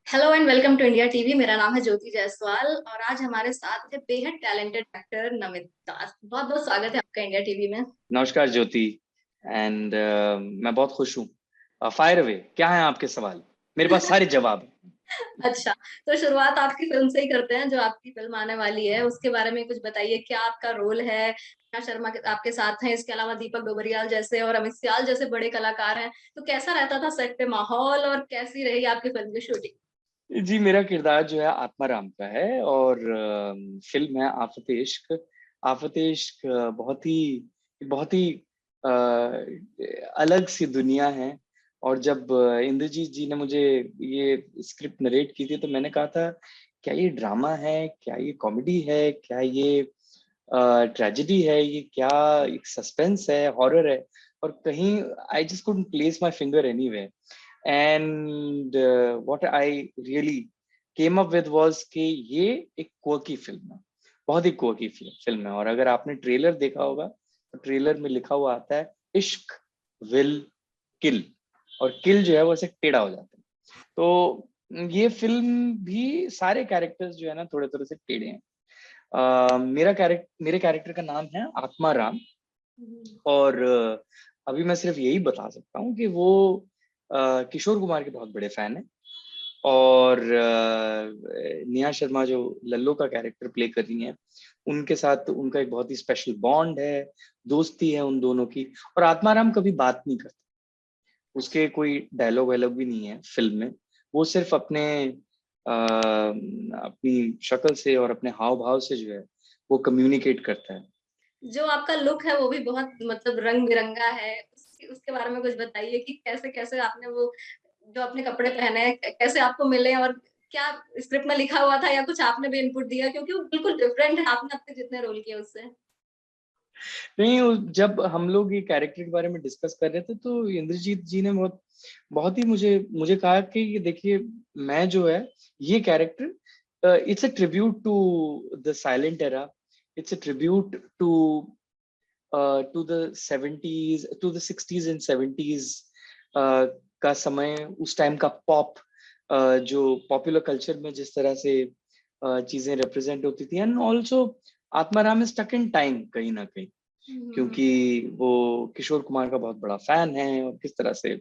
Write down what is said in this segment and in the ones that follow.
Hello and welcome to India TV. मेरा नाम है ज्योति जायसवाल और आज हमारे साथ है बेहद टैलेंटेड एक्टर नमित दास। बहुत बहुत स्वागत है आपका इंडिया टीवी में। नमस्कार ज्योति। एंड मैं बहुत खुश हूँ। फायर अवे, क्या है आपके सवाल? मेरे पास सारे जवाब हैं। अच्छा, तो शुरुआत आपकी फिल्म से ही करते हैं। जो आपकी फिल्म आने वाली है उसके बारे में कुछ बताइए। क्या आपका रोल है? नेहा शर्मा आपके साथ हैं, इसके अलावा दीपक डोबरियाल जैसे और अमित सियाल जैसे बड़े कलाकार हैं। तो कैसा रहता था सेट पे माहौल और कैसी रही आपकी फिल्म की शूटिंग? जी, मेरा किरदार जो है आत्माराम का है और फिल्म है आफत इश्क। आफत इश्क बहुत ही अ, अलग सी दुनिया है। और जब इंद्रजीत जी ने मुझे ये स्क्रिप्ट नरेट की थी तो मैंने कहा था, क्या ये ड्रामा है, क्या ये कॉमेडी है, क्या ये ट्रेजेडी है, ये क्या एक सस्पेंस है, हॉरर है। और कहीं I just couldn't place my finger anywhere. And what I really came up with was कि ये एक क्वर्की फिल्म है, बहुत ही क्वर्की फिल्म है। और अगर आपने ट्रेलर देखा होगा तो ट्रेलर में लिखा हुआ आता है, इश्क विल किल। और किल जो है वो ऐसे टेढ़ा हो जाता है। तो ये फिल्म भी सारे कैरेक्टर्स जो है ना थोड़े थोड़े से टेढ़े हैं। मेरे कैरेक्टर का नाम है आत्मा राम। और अभी मैं सिर्फ यही बता सकता हूँ कि वो किशोर कुमार के बहुत बड़े फैन है। और नेहा शर्मा जो लल्लो का कैरेक्टर प्ले कर रही हैं, उनके साथ उनका एक बहुत ही स्पेशल बॉन्ड है, दोस्ती है उन दोनों की। और आत्माराम कभी बात नहीं करता, उसके कोई डायलॉग वायलॉग भी नहीं है फिल्म में। वो सिर्फ अपनी शक्ल से और अपने हाव भाव से जो है वो कम्युनिकेट करता है। जो आपका लुक है वो भी बहुत मतलब रंग बिरंगा है। उसके बारे में कुछ बताइए कि कैसे कैसे आपने वो जो अपने कपड़े पहने हैं कैसे आपको मिले और क्या स्क्रिप्ट में लिखा हुआ था या कुछ आपने भी इनपुट दिया, क्योंकि वो बिल्कुल डिफरेंट है आपने अपने जितने रोल किए उससे। नहीं, जब हम लोग ये कैरेक्टर के बारे में डिस्कस कर रहे थे तो इंद्रजीत जी ने बहुत बहुत ही मुझे मुझे कहा कि ये देखिए, मैं जो है ये character, it's a tribute to the silent era. It's a tribute to the 70s, to the 60s and 70s का समय। उस टाइम का पॉप, जो पॉपुलर कल्चर में जिस तरह से चीजें रिप्रेजेंट होती थी। And also Atmaram is stuck in time कहीं ना कहीं, क्योंकि वो किशोर कुमार का बहुत बड़ा फैन है। और किस तरह से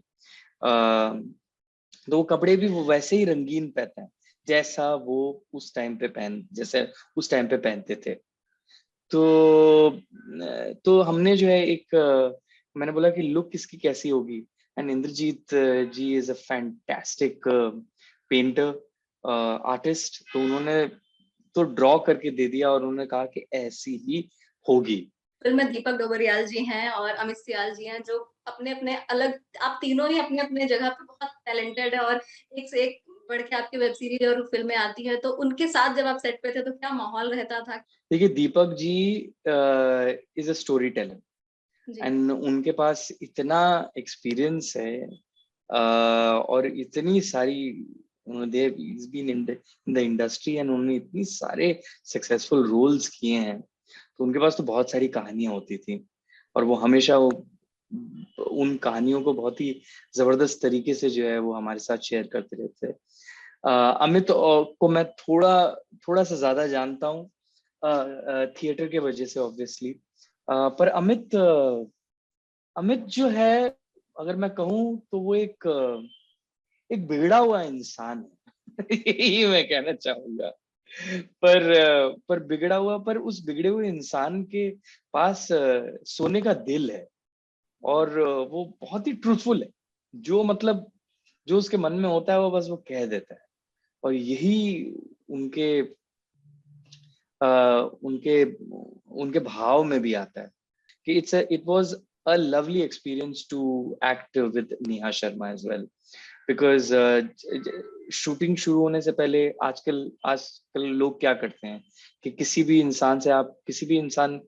तो वो कपड़े भी वो वैसे ही रंगीन पहनते हैं जैसा वो जैसे उस टाइम पे पहनते थे। तो हमने जो है मैंने बोला कि लुक किसकी कैसी होगी। And Indrajit ji is a fantastic painter, artist. तो उन्होंने तो ड्रॉ करके दे दिया और उन्होंने कहा कि ऐसी ही होगी। फिल्म में दीपक डोबरियाल जी हैं और अमित सियाल जी हैं जो अपने अपने अलग, आप तीनों ही अपने अपने जगह पे बहुत टैलेंटेड है और एक से एक बढ़ के आपकी वेब सीरीज और फिल्में आती है। तो उनके साथ जब आप सेट पे थे तो क्या माहौल रहता था? देखिए, Deepak ji is a story teller. जी। एंड उनके पास इतना एक्सपीरियंस है, और इतनी सारी they been in the industry and उन्होंने इतनी सारे सक्सेसफुल रोल्स किए हैं। तो उनके पास तो बहुत सारी कहानियां होती थी और वो हमेशा उन कहानियों को बहुत ही जबरदस्त तरीके से जो है वो हमारे साथ शेयर करते रहते हैं। अमित को मैं थोड़ा थोड़ा सा ज्यादा जानता हूँ थिएटर के वजह से, ऑब्वियसली। पर अमित जो है, अगर मैं कहूँ तो वो एक बिगड़ा हुआ इंसान है। यही मैं कहना चाहूंगा। पर बिगड़ा हुआ, पर उस बिगड़े हुए इंसान के पास सोने का दिल है। और वो बहुत ही ट्रूथफुल है। जो मतलब जो उसके मन में होता है वो बस वो कह देता है। और यही उनके उनके उनके भाव में भी आता है कि it was a lovely experience to act with Neha Sharma as well. Because shooting शुरू होने से पहले आजकल लोग क्या करते हैं कि किसी भी इंसान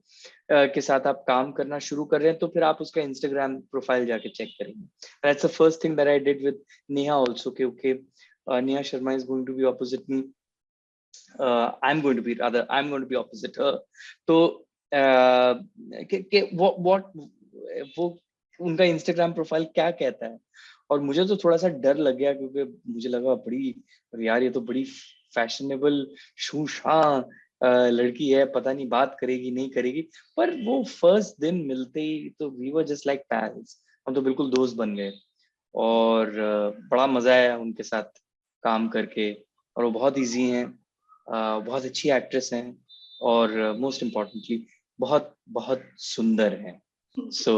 के साथ आप काम करना शुरू कर रहे हैं तो फिर आप उसका इंस्टाग्राम प्रोफाइल जाके चेक करेंगे। That's the first thing that I did with Neha also, कि okay, Neha Sharma is going to be opposite me, I'm going to be opposite her. तो वो उनका इंस्टाग्राम प्रोफाइल क्या कहता है और मुझे तो थोड़ा सा डर लग गया क्योंकि मुझे लगा बड़ी, यार ये तो बड़ी फैशनेबल शूशां लड़की है, पता नहीं बात करेगी नहीं करेगी। पर वो फर्स्ट दिन मिलते ही तो we were just like pals, हम तो बिल्कुल दोस्त बन गए। और बड़ा मजा आया उनके साथ काम करके। और वो बहुत इजी हैं, बहुत अच्छी एक्ट्रेस हैं, और मोस्ट इम्पोर्टेंटली बहुत बहुत सुंदर हैं। So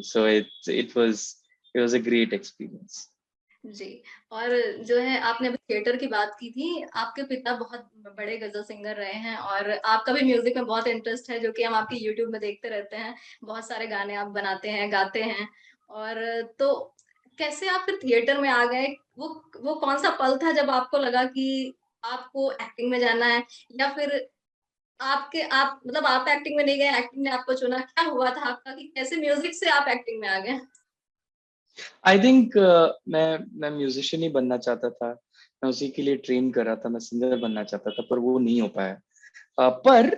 so it was a great experience. जी। और जो है आपने अभी थिएटर की बात की थी, आपके पिता बहुत बड़े गजल सिंगर रहे हैं और आपका भी म्यूजिक में बहुत इंटरेस्ट है, जो कि हम आपके यूट्यूब में देखते रहते हैं। बहुत सारे गाने आप बनाते हैं, गाते हैं। और तो कैसे आप फिर थिएटर में आ गए? वो कौन सा पल था जब आपको लगा कि आपको एक्टिंग में जाना है, या फिर आप मतलब आप एक्टिंग में नहीं गए, एक्टिंग ने आपको चुना? क्या हुआ था आपका कि कैसे म्यूजिक से आप एक्टिंग में आ गए? आई थिंक मैं म्यूजिशियन ही बनना चाहता था, मैं उसी के लिए ट्रेन कर रहा था, मैं सिंगर बनना चाहता था, पर वो नहीं हो पाया। पर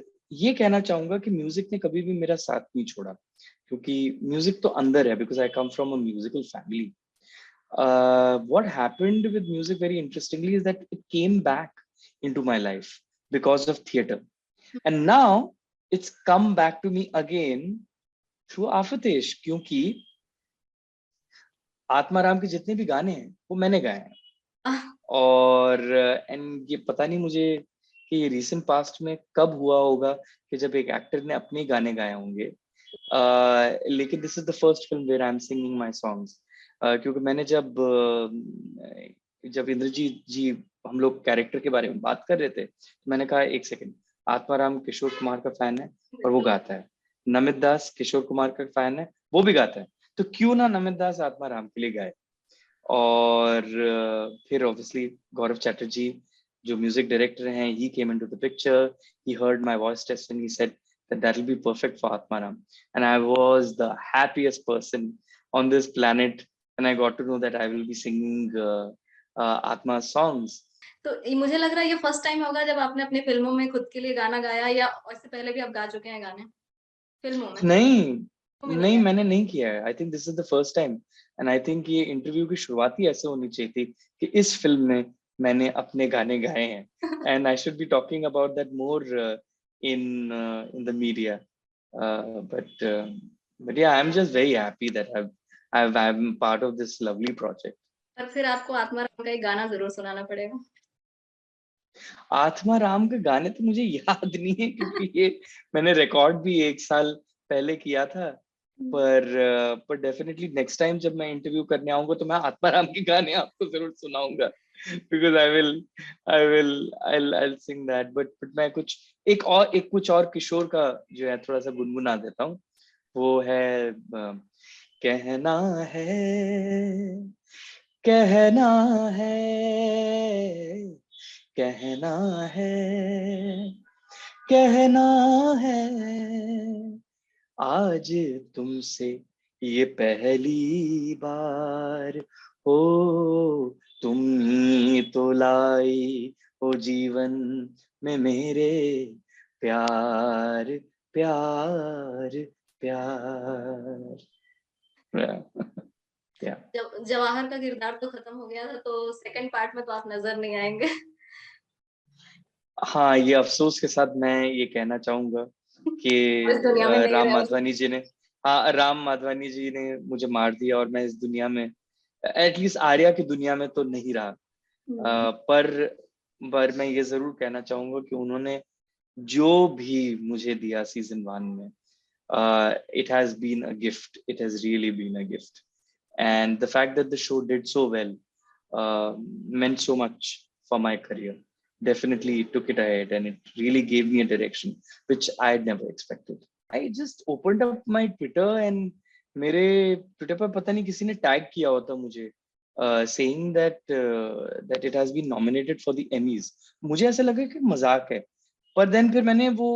ये कहना चाहूंगा कि म्यूजिक ने कभी भी मेरा साथ नहीं छोड़ा, क्योंकि म्यूजिक तो अंदर है, because I come from a musical family. What happened with music very interestingly is that it came back into my life because of theater, and now it's come back to me again through Afatesh, क्योंकि आत्माराम के जितने भी गाने हैं वो मैंने गाए हैं। आह, और एंड ये पता नहीं मुझे कि ये रिसेंट पास्ट में कब हुआ होगा कि जब एक एक्टर ने अपने ही गाने गाए होंगे। लेकिन this is the first film where I am singing my songs. क्योंकि मैंने जब इंद्रजीत जी, हम लोग कैरेक्टर के बारे में बात कर रहे थे, तो मैंने कहा एक सेकंड, आत्माराम किशोर कुमार का फैन है और वो बिल्कुल। गाता है, नमित दास किशोर कुमार का फैन है वो भी गाता है, तो क्यों ना नमित दास आत्माराम के लिए गाए। और फिर ऑब्वियसली गौरव चैटर्जी जो म्यूजिक डायरेक्टर हैं, he came into the picture, he heard my voice test and he said that that will be perfect for Atmaram, and I was the happiest person on this planet and I got to know that I will be singing Atma's songs. तो मुझे लग रहा है ये first time होगा जब आपने अपनी फिल्मों में खुद के लिए गाना गाया, या इससे पहले भी आप गा चुके हैं गाने फिल्मों में? नहीं, फिल्मों में नहीं नहीं गाए? मैंने नहीं किया है। I think this is the first time, and I think ये इंटरव्यू की शुरुआत ही ऐसे होनी चाहिए थी कि इस फिल्म में मैंने अपने गाने गाए हैं, and I should be talking about that more in the media. But yeah I am just very happy that I am part of this lovely project. पर फिर आपको आत्माराम का एक गाना जरूर सुनाना पड़ेगा। आत्मा राम के गाने तो मुझे याद नहीं है, क्योंकि ये मैंने रिकॉर्ड भी एक साल पहले किया था। पर डेफिनेटली नेक्स्ट टाइम जब मैं इंटरव्यू करने आऊंगा तो मैं आत्माराम के गाने आपको जरूर सुनाऊंगा, because I will sing that. But मैं कुछ और किशोर का जो है थोड़ा सा गुनगुना देता हूँ। वो है कहना है, कहना है, कहना है, कहना है, आज तुमसे ये पहली बार हो, तुम ही तो लाई हो जीवन में मेरे प्यार, प्यार, प्यार। या जब जवाहर का किरदार तो खत्म हो गया था, तो सेकंड पार्ट में तो आप नजर नहीं आएंगे। हाँ, ये अफसोस के साथ मैं ये कहना चाहूंगा और इस दुनिया में कि नहीं रहे उसमें। राम माधवानी जी ने मुझे मार दिया, और मैं इस दुनिया में, एटलीस्ट आर्या की दुनिया में तो नहीं रहा। हम्म। पर मैं ये जरूर कहना चाहूंगा कि उन्होंने जो भी मुझे दिया सीजन 1 में, it has been a gift. It has really been a gift. And the fact that the show did so well meant so much for my career. Definitely took it ahead, and it really gave me a direction which I had never expected. I just opened up my Twitter, and मेरे Twitter पर पता नहीं किसी ने tag किया होता मुझे, saying that it has been nominated for the Emmys. मुझे ऐसा लगा कि मजाक है, पर देन फिर मैंने वो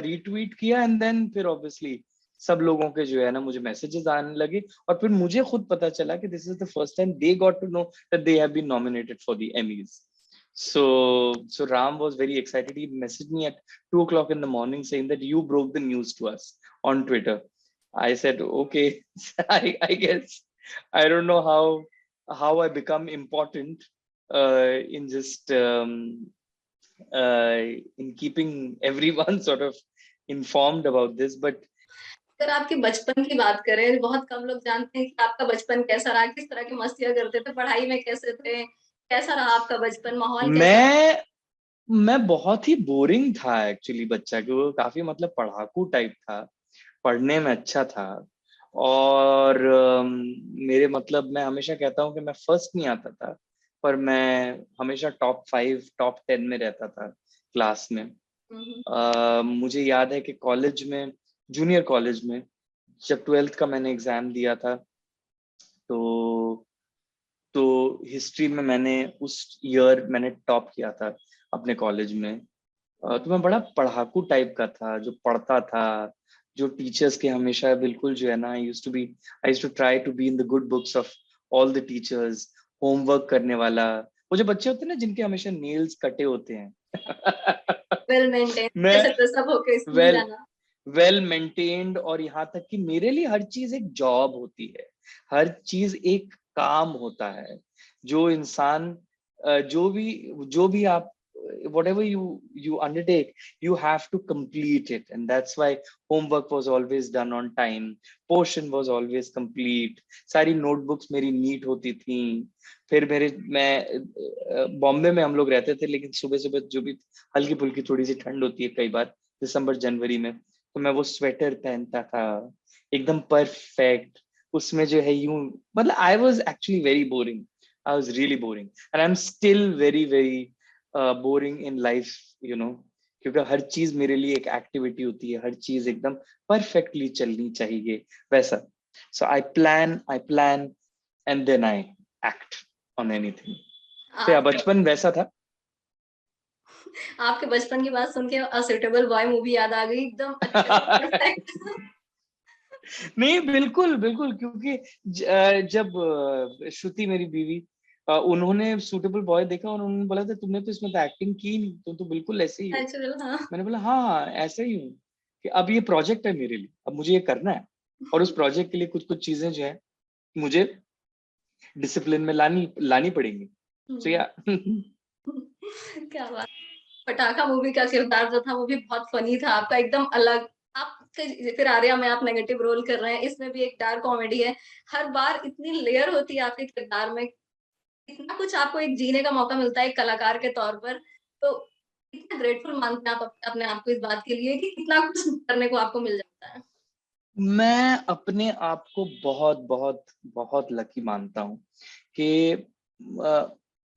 रीट्वीट किया, एंड देन फिर ऑब्वियसली सब लोगों के जो है ना मुझे मैसेजेस आने लगे, और फिर मुझे खुद पता चला कि this is the first time they got to know that they have been nominated for the Emmys. So Ram was very excited. He messaged me at 2 o'clock in the morning saying that you broke the news to us on Twitter. I said, okay, I guess I don't know how how I become important in just in keeping everyone sort of informed about this. But अगर आपके बचपन की बात करें, बहुत कम लोग जानते हैं कि आपका बचपन कैसा रहा, किस तरह की मस्तियाँ करते थे, पढ़ाई में कैसे थे, कैसा रहा आपका बचपन, माहौल कैसा था? मैं मैं बहुत ही बोरिंग था एक्चुअली बच्चा, कि वो काफी मतलब पढ़ाकू टाइप था, पढ़ने में अच्छा था। और मेरे मतलब मैं हमेशा कहता हूँ कि मैं फर्स्ट नहीं आता था, पर मैं हमेशा टॉप 5 टॉप 10 में रहता था क्लास में। हुँ, मुझे याद है कि कॉलेज में, जूनियर कॉलेज में, जब 12th का मैंने एग्जाम दिया था, तो हिस्ट्री में मैंने उस ईयर मैंने टॉप किया था अपने कॉलेज में। तो मैं बड़ा पढ़ाकू टाइप का था, जो पढ़ता था, जो टीचर्स के हमेशा बिल्कुल जो है ना, I used to try to be in the good books of all the teachers, homework करने वाला, वो जो बच्चे होते हैं ना जिनके हमेशा नेल्स कटे होते हैं। वेल मेंटेन, मैं कैसे ड्रेसअप होके स्कूल वेल जाना। वेल मेंटेन्ड, और यहाँ तक कि मेरे लिए हर चीज एक जॉब होती है, हर चीज एक काम होता है। जो इंसान जो भी आप whatever you undertake, you have to complete it, and that's why homework was always done on time, portion was always complete, सारी notebooks मेरी neat होती थी। फिर बॉम्बे में हम लोग रहते थे, लेकिन सुबह सुबह जो भी हल्की फुल्की थोड़ी सी ठंड होती है कई बार दिसंबर जनवरी में, तो मैं वो स्वेटर पहनता था एकदम परफेक्ट। उसमें जो है यूं, मतलब I was actually very boring, I was really boring, and I am still very very boring in life, you know, क्योंकि हर चीज मेरे लिए एक एक्टिविटी होती है, हर चीज एकदम परफेक्टली चलनी चाहिए वैसा। So I plan and then I act on anything. तो या आपके बचपन वैसा था। आपके बचपन की बात सुन के अनसुटेबल बॉय मूवी याद आ गई, एकदम अच्छे से परफेक्ट। नहीं, बिल्कुल बिल्कुल, क्योंकि जब श्रुति मेरी बीवी, उन्होंने सूटेबल बॉय देखा और उन्होंने बोला था तुमने तो इसमें तो एक्टिंग की नहीं, तुम तो बिल्कुल ऐसे ही हो। नेचुरल, हाँ। मैंने बोला हाँ ऐसे ही हूँ, कि अब ये प्रोजेक्ट है मेरे लिए, अब मुझे ये करना है, और उस प्रोजेक्ट के लिए कुछ कुछ चीजें जो है मुझे डिसिप्लिन में लानी लानी पड़ेंगी। तो हुँ। या क्या बात। पटाखा मूवी का किरदार जो था वो भी बहुत फनी था आपका, एकदम अलग। आप फिर आर्या में आप नेगेटिव रोल कर रहे हैं, इसमें भी एक डार्क कॉमेडी है। हर बार इतनी लेयर होती है आपके किरदार में, इतना कुछ आपको एक जीने का मौका मिलता है एक कलाकार के तौर पर। तो कितना ग्रेटफुल मानते हैं आप अपने आप को इस बात के लिए कि कितना कुछ करने को आपको मिल जाता है? मैं अपने आप को बहुत बहुत बहुत लकी मानता हूँ कि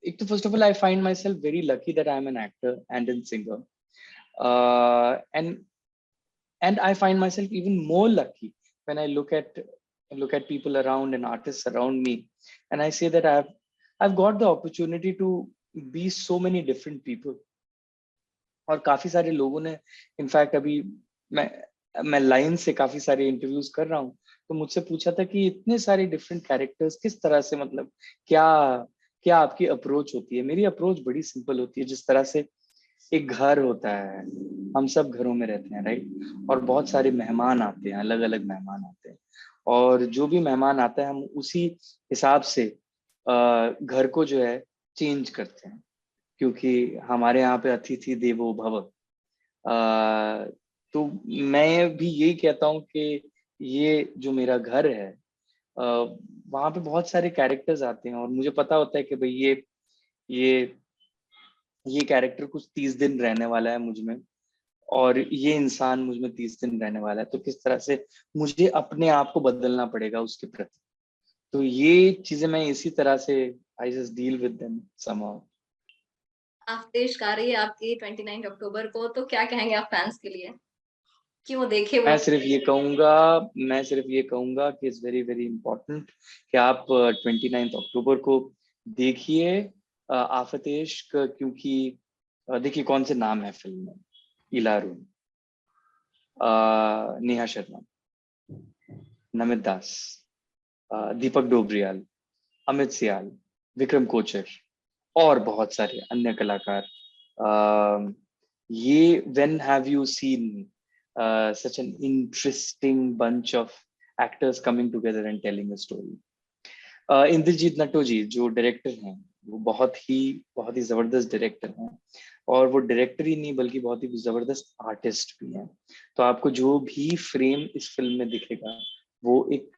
एक तो first of all I find myself very lucky that I am an actor and an singer, and I find myself even more lucky when I look at people around and artists around me, and I say that I've got the opportunity to be so many different people. और काफी सारे लोगों ने, in fact अभी मैं मैं line से काफी सारे इंटरव्यूज कर रहा हूँ, तो मुझसे पूछा था कि इतने सारे डिफरेंट कैरेक्टर्स किस तरह से, मतलब क्या क्या आपकी अप्रोच होती है। मेरी अप्रोच बड़ी सिंपल होती है, जिस तरह से एक घर होता है, हम सब घरों में रहते हैं राइट, और बहुत सारे मेहमान आते हैं, अलग अलग मेहमान आते हैं, और जो भी मेहमान आता है हम उसी हिसाब से घर को जो है चेंज करते हैं, क्योंकि हमारे यहाँ पे अतिथि देवो भव। तो मैं भी यही कहता हूँ कि ये जो मेरा घर है, वहाँ पे बहुत सारे कैरेक्टर्स आते हैं, और मुझे पता होता है कि भाई ये ये कैरेक्टर कुछ 30 दिन रहने वाला है मुझ में, और ये इंसान मुझ में 30 दिन रहने वाला है, तो किस तरह से मुझे अपने आप को बदलना पड़ेगा उसके प्रति। तो ये चीजें मैं इसी तरह से I just deal with them somehow. आफ्तेश आ रही है आपकी 29 अक्टूबर को, तो क्या कहेंगे आप फैंस के लिए? क्यों देखे वो? मैं सिर्फ ये कहूंगा कि इट्स वेरी वेरी इंपॉर्टेंट कि आप 29 अक्टूबर को देखिए आफत इश्क, क्योंकि देखिए कौन से नाम है फिल्म में, इलारू, नेहा शर्मा, नमित दास, दीपक डोबरियाल, अमित सियाल, विक्रम कोचर, और बहुत सारे अन्य कलाकार। ये when have you seen such an interesting bunch of actors coming together and telling a story? Indrajit Nattoji जो डायरेक्टर हैं, वो बहुत ही जबरदस्त डायरेक्टर हैं, और वो डायरेक्टर ही नहीं बल्कि बहुत ही जबरदस्त आर्टिस्ट भी हैं। तो आपको जो भी फ्रेम इस फिल्म में दिखेगा वो एक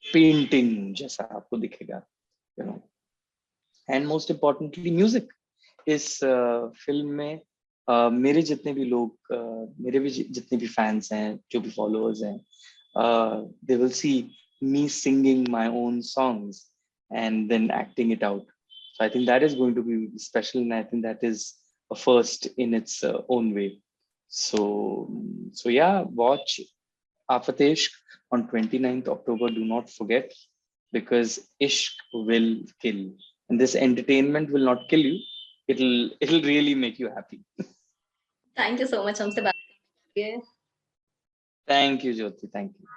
पेंटिंग जैसा आपको दिखेगा, you know. And most importantly music इस फिल्म में मेरे जितने भी लोग मेरे भी जितने भी फैंस हैं, जो भी फॉलोअर्स हैं, they will see me singing my own songs and then acting it out. So I think that is going to be special, and I think that is a first in its own way. So, so yeah, watch Aafat Ishq on 29th October. Do not forget, because Ishq will kill, and this entertainment will not kill you. It'll really make you happy. Thank you so much हमसे बात करने के लिए। Thank you, Jyoti. Thank you.